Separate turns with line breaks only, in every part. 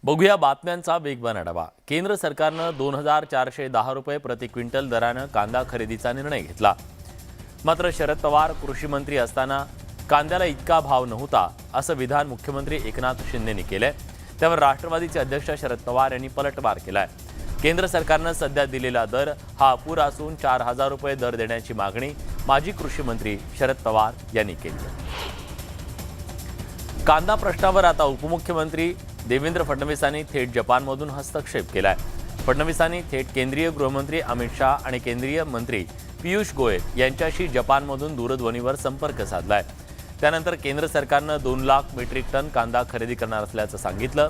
बघूया बातम्यांचा वेगवान आढावा। केंद्र सरकारनं 2410 रुपये प्रति क्विंटल दरानं कांदा खरेदीचा निर्णय घेतला। मात्र शरद पवार कृषी मंत्री असताना कांद्याला इतका भाव नव्हता असं विधान मुख्यमंत्री एकनाथ शिंदेंनी केलंय। त्यावर राष्ट्रवादीचे अध्यक्ष शरद पवार यांनी पलटवार केलाय। केंद्र सरकारनं सध्या दिलेला दर हा अपुरा असून 4000 रुपये दर देण्याची मागणी माजी कृषी मंत्री शरद पवार यांनी केली आहे। कांदा प्रश्नावर आता उपमुख्यमंत्री देवेंद्र फडणवीसांनी थेट जपानमधून हस्तक्षेप केलाय। फडणवीसांनी थेट केंद्रीय गृहमंत्री अमित शाह आणि केंद्रीय मंत्री पियुष गोयल यांच्याशी जपानमधून दूरध्वनीवर संपर्क साधलाय। त्यानंतर केंद्र सरकारनं 2 लाख मेट्रिक टन कांदा खरेदी करणार असल्याचं सांगितलं।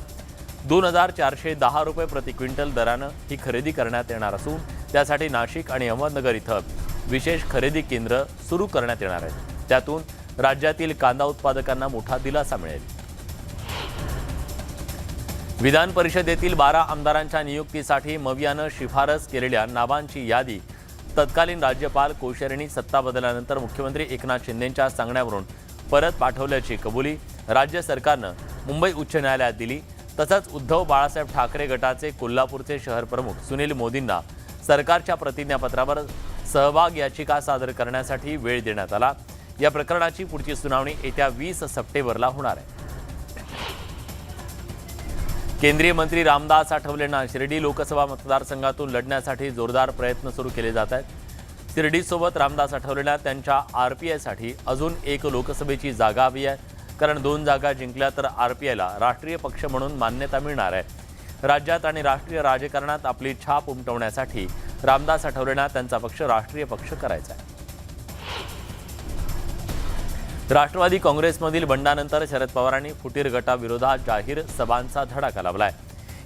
2410 रुपये प्रति क्विंटल दरानं ही खरेदी करण्यात येणार असून त्यासाठी नाशिक आणि अहमदनगर इथं विशेष खरेदी केंद्र सुरू करण्यात येणार आहेत। त्यातून राज्यातील कांदा उत्पादकांना मोठा दिलासा मिळेल। विधान परिषदेतील 12 आमदारांच्या नियुक्तीसाठी मवियानं शिफारस केलेल्या नावांची यादी तत्कालीन राज्यपाल कोश्यारींनी सत्ता बदलानंतर मुख्यमंत्री एकनाथ शिंदेंच्या सांगण्यावरून परत पाठवल्याची कबुली राज्य सरकारनं मुंबई उच्च न्यायालयात दिली। तसंच उद्धव बाळासाहेब ठाकरे गटाचे कोल्हापूरचे शहर प्रमुख सुनील मोदींना सरकारच्या प्रतिज्ञापत्रावर सहभाग याचिका सादर करण्यासाठी वेळ देण्यात आला। या प्रकरणाची पुढची सुनावणी येत्या 20 सप्टेंबरला होणार आहे। केंद्रीय मंत्री रामदास आठवलेंना शिर्डी लोकसभा मतदारसंघातून लढण्यासाठी जोरदार प्रयत्न सुरू केले जात आहेत। शिर्डीसोबत रामदास आठवलेंना त्यांच्या आरपीआयसाठी अजून एक लोकसभेची जागा हवी आहे, कारण 2 जागा जिंकल्या तर आरपीआयला राष्ट्रीय पक्ष म्हणून मान्यता मिळणार आहे। राज्यात आणि राष्ट्रीय राजकारणात आपली छाप उमटवण्यासाठी रामदास आठवलेंना त्यांचा पक्ष राष्ट्रीय पक्ष करायचा आहे। राष्ट्रवादी काँग्रेसमधील बंडानंतर शरद पवारांनी फुटीर गटाविरोधात जाहीर सभांचा धडाका लावलाय।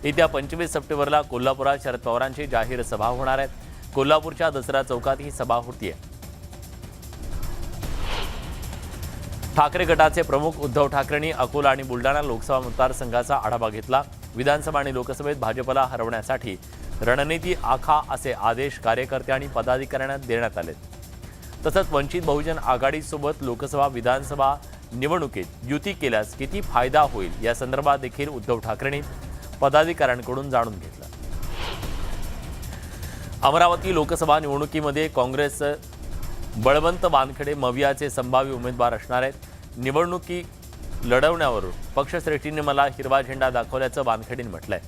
येत्या 25 सप्टेंबरला कोल्हापुरात शरद पवारांची जाहीर सभा होणार आहे। कोल्हापूरच्या दसरा चौकात ही सभा होतीये। ठाकरे गटाचे प्रमुख उद्धव ठाकरेंनी अकोला आणि बुलढाणा लोकसभा मतदारसंघाचा आढावा घेतला। विधानसभा आणि लोकसभेत भाजपला हरवण्यासाठी रणनीती आखा असे आदेश कार्यकर्ते आणि पदाधिकाऱ्यांना देण्यात आले। तसंच वंचित बहुजन आघाडीसोबत लोकसभा विधानसभा निवडणुकीत युती केल्यास किती फायदा होईल या संदर्भात देखील उद्धव ठाकरेंनी पदाधिकाऱ्यांकडून जाणून घेतलं। अमरावती लोकसभा निवडणुकीमध्ये काँग्रेस बळवंत वानखेडे मवियाचे संभाव्य उमेदवार असणार आहेत। निवडणुकी लढवण्यावरून पक्षश्रेष्ठींनी मला हिरवा झेंडा दाखवल्याचं वानखेडेंनी म्हटलंय।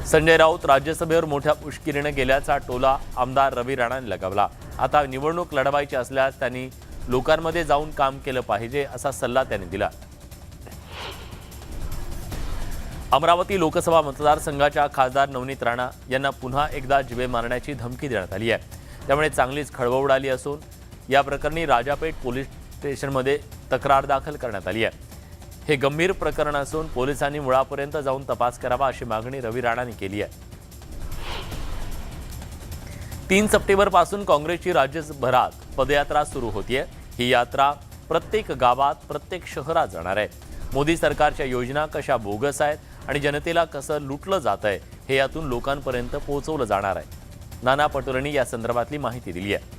संजय राऊत राज्यसभेवर मोठ्या मुश्किलीने गेल्याचा टोला आमदार रवी राणांनी लगावला। आता निवडणूक लढवायची असल्यास त्यांनी लोकांमध्ये जाऊन काम केलं पाहिजे असा सल्ला त्यांनी दिला। अमरावती लोकसभा मतदारसंघाच्या खासदार नवनीत राणा यांना पुन्हा एकदा जिवे मारण्याची धमकी देण्यात आली आहे। त्यामुळे चांगलीच खळबळ उडाली असून या प्रकरणी राजापेठ पोलीस स्टेशनमध्ये तक्रार दाखल करण्यात आली आहे। हे गंभीर प्रकरण असून पोलिसांनी मुळापर्यंत जाऊन तपास करावा अशी मागणी रवी राणांनी केली आहे। 3 सप्टेंबरपासून काँग्रेसची राज्यभरात पदयात्रा सुरू होतीये। ही यात्रा प्रत्येक गावात, प्रत्येक शहरात जाणार आहे। मोदी सरकारच्या योजना कशा बोगस आहेत आणि जनतेला कसं लुटलं जात आहे हे यातून लोकांपर्यंत पोहोचवलं जाणार आहे। नाना पटोलेंनी या संदर्भातली माहिती दिली आहे।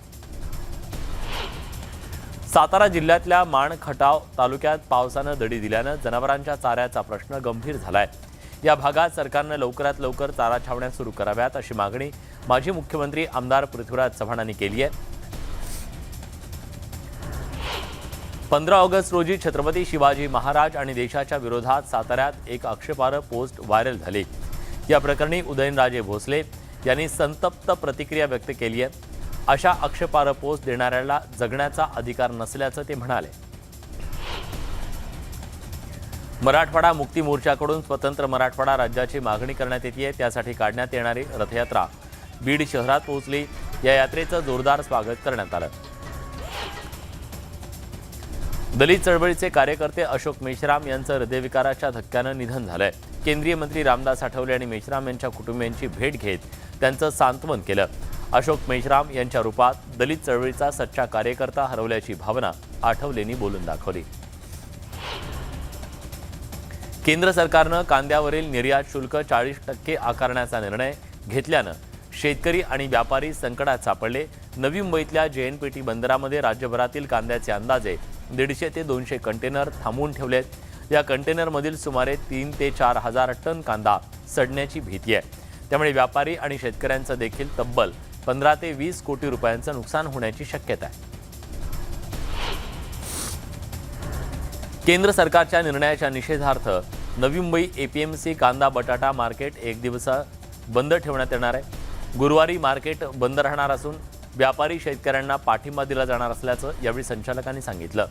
सातारा जिल्ह्यातल्या माण खटाव तालुक्यात पावसानं दडी दिल्यानं जनावरांच्या चाऱ्याचा प्रश्न गंभीर झालाय। या भागात सरकारनं लवकरात लवकर चारा छावण्या सुरू कराव्यात अशी मागणी माजी मुख्यमंत्री आमदार पृथ्वीराज चव्हाणांनी केली आहे। 15 ऑगस्ट रोजी छत्रपती शिवाजी महाराज आणि देशाच्या विरोधात साताऱ्यात एक आक्षेपार्ह पोस्ट व्हायरल झाली। या प्रकरणी उदयनराजे भोसले यांनी संतप्त प्रतिक्रिया व्यक्त केली आहे। अशा आक्षेपार्ह पोस्ट देणाऱ्याला जगण्याचा अधिकार नसल्याचं ते म्हणाले। मराठवाडा मुक्ती मोर्चाकडून स्वतंत्र मराठवाडा राज्याची मागणी करण्यात येते। त्यासाठी काढण्यात येणारी रथयात्रा बीड शहरात पोहोचली। या यात्रेचं जोरदार स्वागत करण्यात आलं। दलित चळवळीचे कार्यकर्ते अशोक मेश्राम यांचं हृदयविकाराच्या धक्क्यानं निधन झालंय। केंद्रीय मंत्री रामदास आठवले आणि मेश्राम यांच्या कुटुंबियांची भेट घेत त्यांचं सांत्वन केलं। अशोक मेश्राम यांच्या रूपात दलित चळवळीचा सच्चा कार्यकर्ता हरवल्याची भावना आठवलेंनी बोलून दाखवली। केंद्र सरकारनं कांद्यावरील निर्यात शुल्क 40% आकारण्याचा निर्णय घेतल्यानं शेतकरी आणि व्यापारी संकटात सापडले। नवी मुंबईतल्या जेएनपीटी बंदरामध्ये राज्यभरातील कांद्याचे अंदाजे 150 ते 200 कंटेनर थांबवून ठेवलेत। या कंटेनरमधील सुमारे 3 ते 4 हजार टन कांदा सडण्याची भीती आहे. त्यामुळे व्यापारी आणि शेतकऱ्यांचं देखील तब्बल 15 ते 20 कोटी रुपयांचं नुकसान होण्याची शक्यता आहे. केंद्र सरकारच्या निर्णयाच्या निषेधार्थ नवी मुंबई एपीएमसी कांदा बटाटा मार्केट एक दिवस बंद ठेवण्यात येणार आहे. गुरुवारी मार्केट बंद राहणार असून व्यापारी शेतकऱ्यांना पाठिंबा दिला जाणार असल्याचं यावेळी संचालकांनी सांगितलं.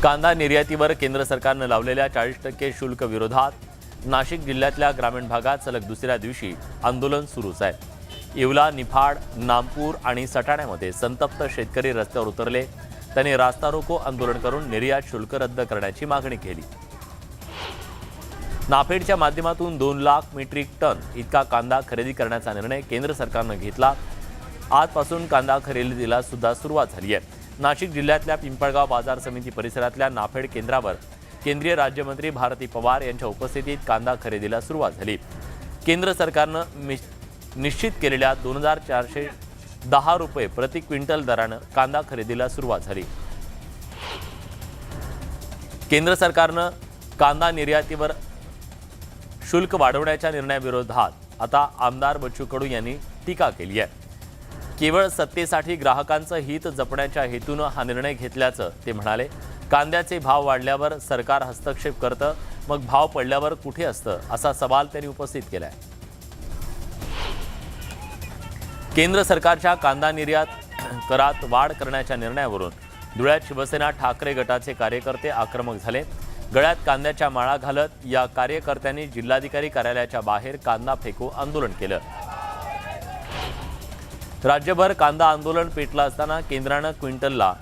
कांदा निर्यातीवर केंद्र सरकारनं लावलेल्या 40% शुल्क विरोधात नाशिक जिल्ह्यातल्या ग्रामीण भागात सलग दुसऱ्या दिवशी आंदोलन सुरूच आहे. येवला, निफाड, नामपूर आणि सटाण्यामध्ये संतप्त शेतकरी रस्त्यावर उतरले. त्यांनी रास्ता रोको आंदोलन करून निर्यात शुल्क रद्द करण्याची मागणी केली. नाफेडच्या माध्यमातून 2 लाख मेट्रिक टन इतका कांदा खरेदी करण्याचा निर्णय केंद्र सरकारनं घेतला. आजपासून कांदा खरेदीला सुद्धा सुरुवात झाली आहे. नाशिक जिल्ह्यातल्या पिंपळगाव बाजार समिती परिसरातल्या नाफेड केंद्रावर केंद्रीय राज्यमंत्री भारती पवार यांच्या उपस्थितीत कांदा खरेदीला सुरुवात झाली. केंद्र सरकारनं निश्चित केलेल्या 2410 रुपये प्रति क्विंटल दरानं कांदा खरेदीला सुरुवात झाली. केंद्र सरकारनं कांदा निर्यातीवर शुल्क वाढवण्याच्या निर्णयाविरोधात आता आमदार बच्चू कडू यांनी टीका केली आहे. केवळ सत्तेसाठी ग्राहकांचं हित जपण्याच्या हेतूनं हा निर्णय घेतल्याचं ते म्हणाले. कांद्याचे भाव वाढल्यावर सरकार हस्तक्षेप करतं, मग भाव पडल्यावर कुठे असतं असा सवाल त्यांनी उपस्थित केलाय. केंद्र सरकारच्या कांदा निर्यात करात वाढ करण्याच्या निर्णयावरून धुळ्यात शिवसेना ठाकरे गटाचे कार्यकर्ते आक्रमक झाले. गळ्यात कांद्याच्या माळा घालत या कार्यकर्त्यांनी जिल्हाधिकारी कार्यालयाच्या बाहेर कांदा फेकू आंदोलन केलं. राज्यभर कांदा आंदोलन पेटलं असताना केंद्रानं क्विंटलला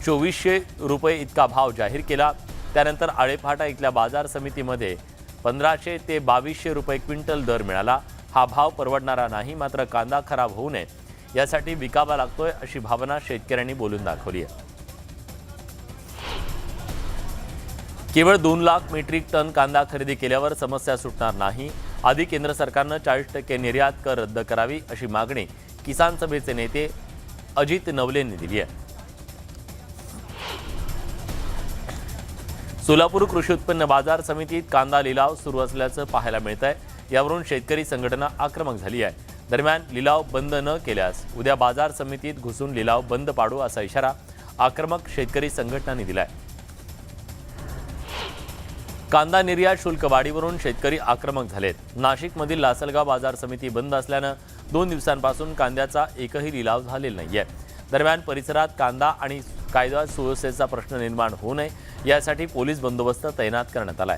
2400 रुपये इतका भाव जाहीर केला. त्यानंतर आळेफाटा इथल्या बाजार समितीमध्ये 1500 ते 2200 रुपये क्विंटल दर मिळाला. हा भाव परवडणारा नाही, मात्र कांदा खराब होऊ नये यासाठी विकावा लागतोय अशी भावना शेतकऱ्यांनी बोलून दाखवली आहे. केवळ 2 लाख मेट्रिक टन कांदा खरेदी केल्यावर समस्या सुटणार नाही. आधी केंद्र सरकारनं 40% निर्यात कर रद्द करावी अशी मागणी किसान सभेचे नेते अजित नवलेंनी दिली आहे. सोलापूर कृषी उत्पन्न बाजार समितीत कांदा लिलाव सुरू असल्याचं पाहायला मिळत आहे. यावरून शेतकरी संघटना आक्रमक झाली आहे. दरम्यान लिलाव बंद न केल्यास उद्या बाजार समितीत घुसून लिलाव बंद पाडू असा इशारा आक्रमक शेतकरी संघटनांनी दिलाय. कांदा निर्यात शुल्क वाढीवरून शेतकरी आक्रमक झालेत. नाशिकमधील लासलगाव बाजार समिती बंद असल्यानं 2 दिवसांपासून कांद्याचा एकही लिलाव झालेला नाहीये. दरम्यान परिसरात कांदा आणि कायदा सुव्यवस्थेचा प्रश्न निर्माण होऊ नये यासाठी पोलीस बंदोबस्त तैनात करण्यात आलाय.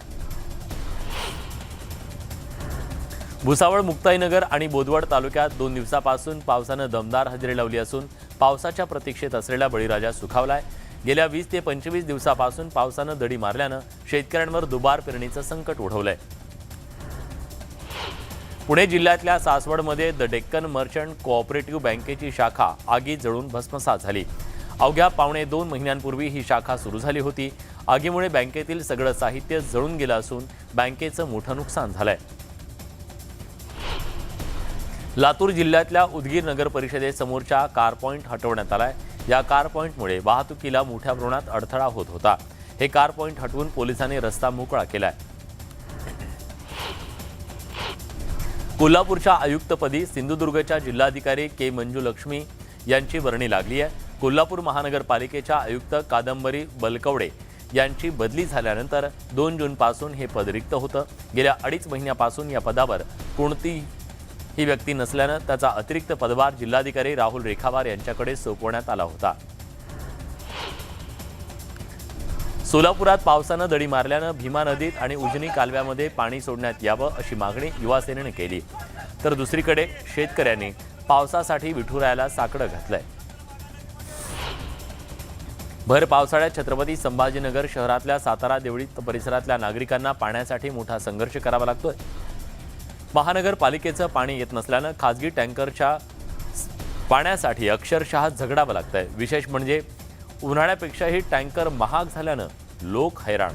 भुसावळ, मुक्ताईनगर आणि बोदवड तालुक्यात 2 दिवसापासून पावसानं दमदार हजेरी लावली असून पावसाच्या प्रतीक्षेत असलेला बळीराजा सुखावलाय. गेल्या 20 ते 25 दिवसापासून पावसानं दडी मारल्यानं शेतकऱ्यांवर दुबार पेरणीचं संकट ओढवलंय. पुणे जिल्ह्यातल्या सासवडमध्ये द डेक्कन मर्चंट कोऑपरेटिव्ह बँकेची शाखा आगीत जळून भस्मसात झाली. अवघ्या 2.25 महिन्यांपूर्वी ही शाखा सुरू झाली होती. आगीमुळे बँकेतील सगळं साहित्य जळून गेलं असून बँकेचं मोठं नुकसान झालंय. लातूर जिल्ह्यातल्या उदगीर नगर परिषदेसमोरच्या कार पॉइंट हटवण्यात आलाय. या कार पॉइंटमुळे वाहतुकीला मोठ्या प्रमाणात अडथळा होत होता. हे कार पॉइंट हटवून पोलिसांनी रस्ता मोकळा केलाय. कोल्हापूरच्या आयुक्तपदी सिंधुदुर्गच्या जिल्हाधिकारी के मंजुलक्ष्मी यांची वर्णी लागली आहे. कोल्हापूर महानगरपालिकेच्या आयुक्त कादंबरी बलकवडे यांची बदली झाल्यानंतर 2 जूनपासून हे पद रिक्त होतं. गेल्या 2.5 महिन्यापासून या पदावर कोणतीही व्यक्ती नसल्यानं त्याचा अतिरिक्त पदभार जिल्हाधिकारी राहुल रेखावार यांच्याकडे सोपवण्यात आला होता. सोलापुरात पावसानं दडी मारल्यानं भीमा नदीत आणि उजनी कालव्यामध्ये पाणी सोडण्यात यावं अशी मागणी युवा सेनेनं केली. तर दुसरीकडे शेतकऱ्यांनी पावसासाठी विठुरायाला साकडं घातलंय. भर पावसाळ्यात छत्रपती संभाजीनगर शहरातल्या सातारा देवळी परिसरातल्या नागरिकांना पाण्यासाठी मोठा संघर्ष करावा लागतोय. महानगरपालिकेचं पाणी येत नसल्यानं खासगी टँकरच्या पाण्यासाठी अक्षरशः झगडावं लागतंय. विशेष म्हणजे उन्हाळ्यापेक्षाही टँकर महाग झाल्यानं लोक हैराण.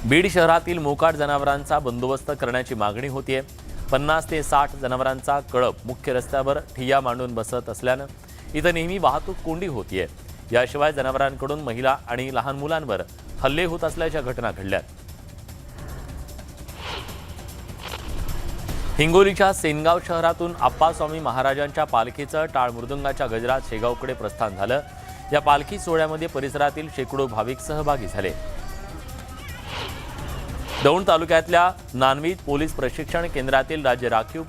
बीड शहरातील मोकाट जनावरांचा बंदोबस्त करण्याची मागणी होतीये. 50 ते 60 जनावरांचा कळप मुख्य रस्त्यावर ठिय्या मांडून बसत असल्यानं इथं नेहमी वाहतूक कोंडी होतीये. याशिवाय जनावरांकडून महिला आणि लहान मुलांवर हल्ले होत असल्याच्या घटना घडल्यात. हिंगोलीच्या सेनगाव शहरातून आप्पास्वामी महाराजांच्या पालखीचं टाळ मृदुंगाच्या गजरात शेगावकडे प्रस्थान झालं. या पालखी सोहळ्यामध्ये परिसरातील शेकडो भाविक सहभागी झाले. दौंड तालुक्यातल्या नानवीत पोलीस प्रशिक्षण केंद्रातील राज्य राखीव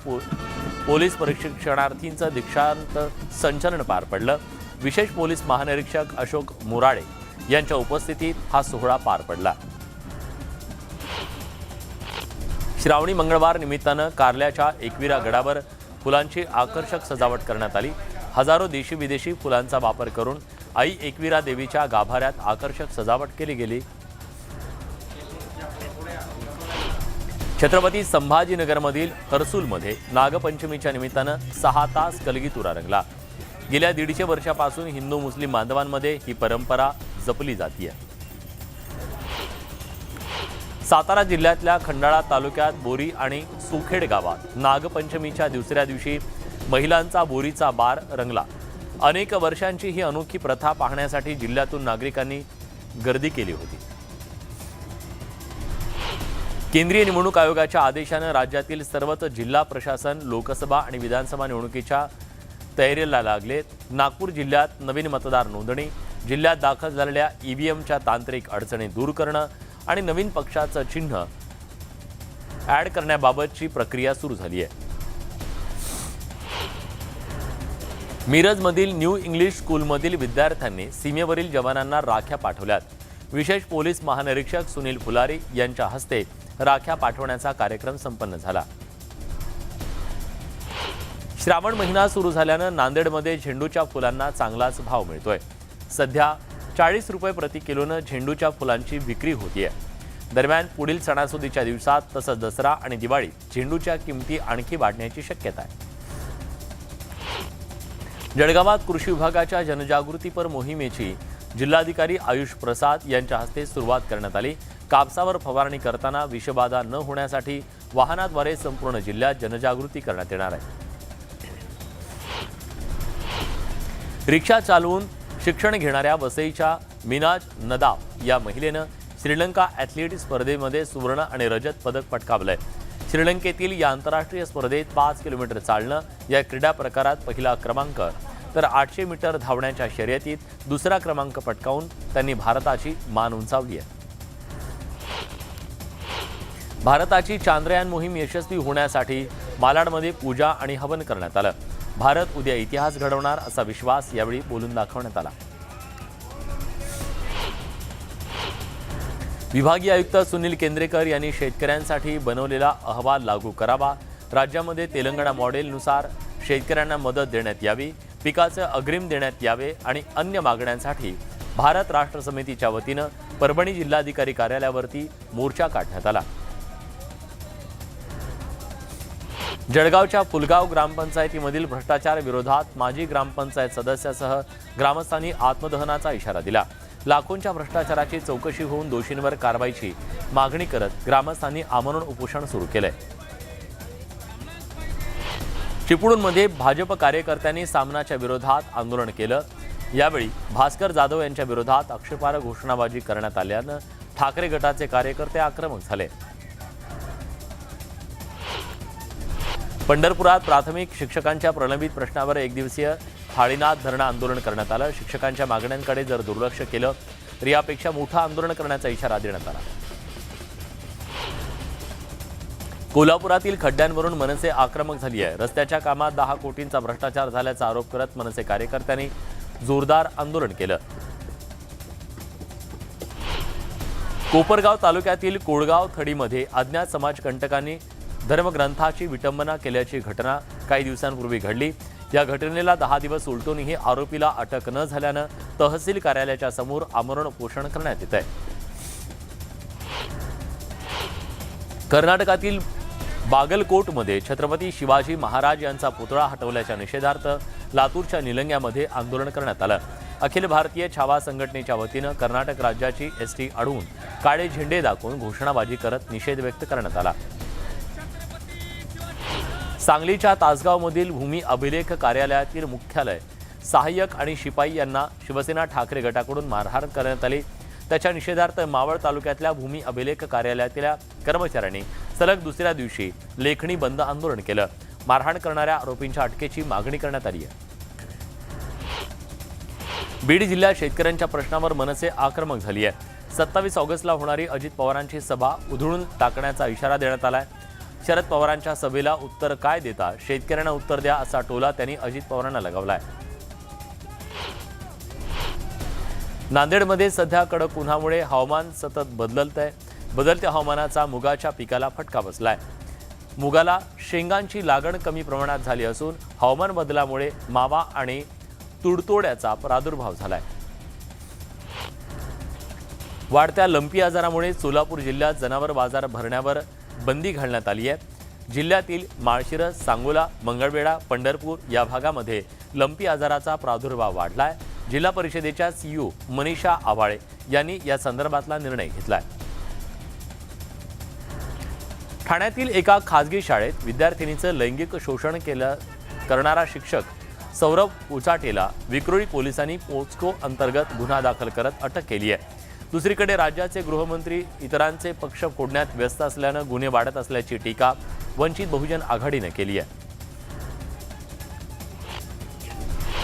पोलीस प्रशिक्षणार्थींचं दीक्षांत संचलन पार पडलं. विशेष पोलीस महानिरीक्षक अशोक मुराडे यांच्या उपस्थितीत हा सोहळा पार पडला. श्रावणी मंगळवार निमित्तानं कारल्याच्या एकविरा गडावर फुलांची आकर्षक सजावट करण्यात आली. हजारो देशी विदेशी फुलांचा वापर करून आई एकविरा देवीच्या गाभाऱ्यात आकर्षक सजावट केली गेली. छत्रपती संभाजीनगरमधील हर्सुलमध्ये नागपंचमीच्या निमित्तानं 6 तास कलगीतुरा रंगला. गेल्या 150 वर्षापासून हिंदू मुस्लिम बांधवांमध्ये ही परंपरा जपली जाते. सातारा जिल्ह्यातल्या खंडाळा तालुक्यात बोरी आणि सुखेड गावात नागपंचमीच्या दुसऱ्या दिवशी महिलांचा बोरीचा बार रंगला. अनेक वर्षांची ही अनोखी प्रथा पाहण्यासाठी जिल्ह्यातून नागरिकांनी गर्दी केली होती. केंद्रीय निवडणूक आयोगाच्या आदेशानं राज्यातील सर्वच जिल्हा प्रशासन लोकसभा आणि विधानसभा निवडणुकीच्या तयारीला लागले. नागपूर जिल्ह्यात नवीन मतदार नोंदणी, जिल्ह्यात दाखल झालेल्या ईव्हीएमच्या तांत्रिक अडचणी दूर करणं आणि नवीन पक्षाचं चिन्ह ॲड करण्याबाबतची प्रक्रिया सुरू झाली आहे. मिरजमधील न्यू इंग्लिश स्कूलमधील विद्यार्थ्यांनी सीमेवरील जवानांना राख्या पाठवल्यात. विशेष पोलीस महानिरीक्षक सुनील फुलारी यांच्या हस्ते राख्या पाठवण्याचा कार्यक्रम संपन्न झाला. श्रावण महिना सुरू झाल्यानं नांदेडमध्ये झेंडूच्या फुलांना चांगलाच भाव मिळतोय. सध्या 40 रुपये प्रति किलोनं झेंडूच्या फुलांची विक्री होतीये. दरम्यान पुढील सणासुदीच्या दिवसात तसंच दसरा आणि दिवाळीत झेंडूच्या किमती आणखी वाढण्याची शक्यता आहे. जळगावात कृषी विभागाच्या जनजागृतीपर मोहिमेची जिल्हाधिकारी आयुष प्रसाद यांच्या हस्ते सुरुवात करण्यात आली. कापसावर फवारणी करताना विषबाधा न होण्यासाठी वाहनाद्वारे संपूर्ण जिल्ह्यात जनजागृती करण्यात येणार आहे. रिक्षा चालवून शिक्षण घेणाऱ्या वसईच्या मिनाज नदाफ या महिलेनं श्रीलंका ॲथलीट स्पर्धेमध्ये सुवर्ण आणि रजत पदक पटकावलंय. श्रीलंकेतील या आंतरराष्ट्रीय स्पर्धेत 5 किलोमीटर चालणं या क्रीडा प्रकारात पहिला क्रमांक तर 800 मीटर धावण्याच्या शर्यतीत दुसरा क्रमांक पटकावून त्यांनी भारताची मान उंचावली आहे. भारताची चांद्रयान मोहीम यशस्वी होण्यासाठी मालाडमध्ये पूजा आणि हवन करण्यात आलं. भारत उद्या इतिहास घडवणार असा विश्वास यावेळी बोलून दाखवण्यात आला. विभागीय आयुक्त सुनील केंद्रेकर यांनी शेतकऱ्यांसाठी बनवलेला अहवाल लागू करावा. राज्यामध्ये तेलंगणा मॉडेलनुसार शेतकऱ्यांना मदत देण्यात यावी, पिकाचे अग्रिम देण्यात यावे आणि अन्य मागण्यांसाठी भारत राष्ट्र समितीच्या वतीनं परभणी जिल्हाधिकारी कार्यालयावरती मोर्चा काढण्यात आला. जळगावच्या फुलगाव ग्रामपंचायतीमधील भ्रष्टाचार विरोधात माजी ग्रामपंचायत सदस्यासह ग्रामस्थांनी आत्मदहनाचा इशारा दिला. लाखोंच्या भ्रष्टाचाराची चौकशी होऊन दोषींवर कारवाईची मागणी करत ग्रामस्थांनी आमरण उपोषण सुरू केलंय. चिपळूणमध्ये भाजप कार्यकर्त्यांनी सामनाच्या विरोधात आंदोलन केलं. यावेळी भास्कर जाधव यांच्या विरोधात आक्षेपार्ह घोषणाबाजी करण्यात आल्यानं ठाकरे गटाचे कार्यकर्ते आक्रमक झाले. पंढरपुरात प्राथमिक शिक्षकांच्या प्रलंबित प्रश्नावर एकदिवसीय थाळीनाथ धरणं आंदोलन करण्यात आलं. शिक्षकांच्या मागण्यांकडे जर दुर्लक्ष केलं तर यापेक्षा मोठं आंदोलन करण्याचा इशारा देण्यात आला. कोल्हापुरातील खड्ड्यांवरून मनसे आक्रमक झाली आहे. रस्त्याच्या कामात 10 कोटींचा भ्रष्टाचार झाल्याचा आरोप करत मनसे कार्यकर्त्यांनी जोरदार आंदोलन केलं. कोपरगाव तालुक्यातील कोळगाव थडीमध्ये अज्ञात समाजकंटकांनी धर्मग्रंथाची विटंबना केल्याची घटना काही दिवसांपूर्वी घडली. या घटनेला 10 दिवस उलटूनही आरोपीला अटक न झाल्यानं तहसील कार्यालयाच्या समोर आमरण उपोषण करण्यात येत आहे. कर्नाटकातील बागलकोटमध्ये छत्रपती शिवाजी महाराज यांचा पुतळा हटवल्याच्या निषेधार्थ लातूरच्या निलंग्यामध्ये आंदोलन करण्यात आलं. अखिल भारतीय छावा संघटनेच्या वतीनं कर्नाटक राज्याची एसटी अडवून काळे झेंडे दाखवून घोषणाबाजी करत निषेध व्यक्त करण्यात आला. सांगलीच्या तासगावमधील भूमी अभिलेख कार्यालयातील मुख्यालय सहाय्यक आणि शिपाई यांना शिवसेना ठाकरे गटाकडून मारहाण करण्यात आली। त्याच्या निषेधार्थ मावळ तालुक्यातल्या भूमी अभिलेख कार्यालयातल्या कर्मचाऱ्यांनी सलग दुसऱ्या दिवशी लेखणी बंद आंदोलन केलं। मारहाण करणाऱ्या आरोपींच्या अटकेची मागणी करण्यात आली आहे। बीड जिल्ह्यात शेतकऱ्यांच्या प्रश्नावर मनसे आक्रमक झाली आहे। 27 ऑगस्टला होणारी अजित पवारांची सभा उधळून टाकण्याचा इशारा देण्यात आलाय। शरद पवारांच्या सभेला उत्तर काय देता शेतकऱ्यांना उत्तर द्या असा टोला त्यांनी अजित पवारांना लगावलाय। नांदेडमध्ये सध्या कडक उन्हामुळे हवामान सतत बदलतंय। बदलत्या हवामानाचा मुगाच्या पिकाला फटका बसलाय। मुगाला शेंगांची लागण कमी प्रमाणात झाली असून हवामान बदलामुळे मावा आणि तुडतोड्याचा प्रादुर्भाव झालाय। वाढत्या लंपी आजारामुळे सोलापूर जिल्ह्यात जनावर बाजार भरण्यावर बंदी घालण्यात आली आहे। जिल्ह्यातील माळशिरस, सांगोला, मंगळवेढा, पंढरपूर या भागामध्ये लंपी आजाराचा प्रादुर्भाव वाढलाय। जिल्हा परिषदेच्या सीईओ मनीषा आवाळे यांनी या संदर्भातला निर्णय घेतलाय। ठाण्यातील एका खासगी शाळेत विद्यार्थिनीचं लैंगिक शोषण करणारा शिक्षक सौरभ उचाटेला विक्रोळी पोलिसांनी पोस्को अंतर्गत गुन्हा दाखल करत अटक केली आहे। दुसरीकडे राज्याचे गृहमंत्री इतरांचे पक्ष फोडण्यात व्यस्त असल्यानं गुन्हे वाढत असल्याची टीका वंचित बहुजन आघाडीने केली आहे।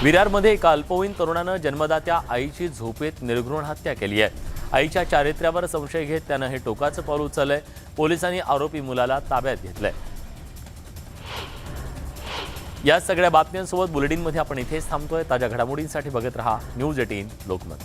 विरारमध्ये एका अल्पवयीन तरुणानं जन्मदात्या आईची झोपेत निर्घृण हत्या केली आहे। आईच्या चारित्र्यावर संशय घेत त्यानं हे टोकाचं पाऊल उचललंय। पोलिसांनी आरोपी मुलाला ताब्यात घेतलंय। या सगळ्या बातम्यांसोबत बुलेटिनमध्ये आपण इथेच थांबतोय। ताज्या घडामोडींसाठी बघत रहा न्यूज 18 लोकमत।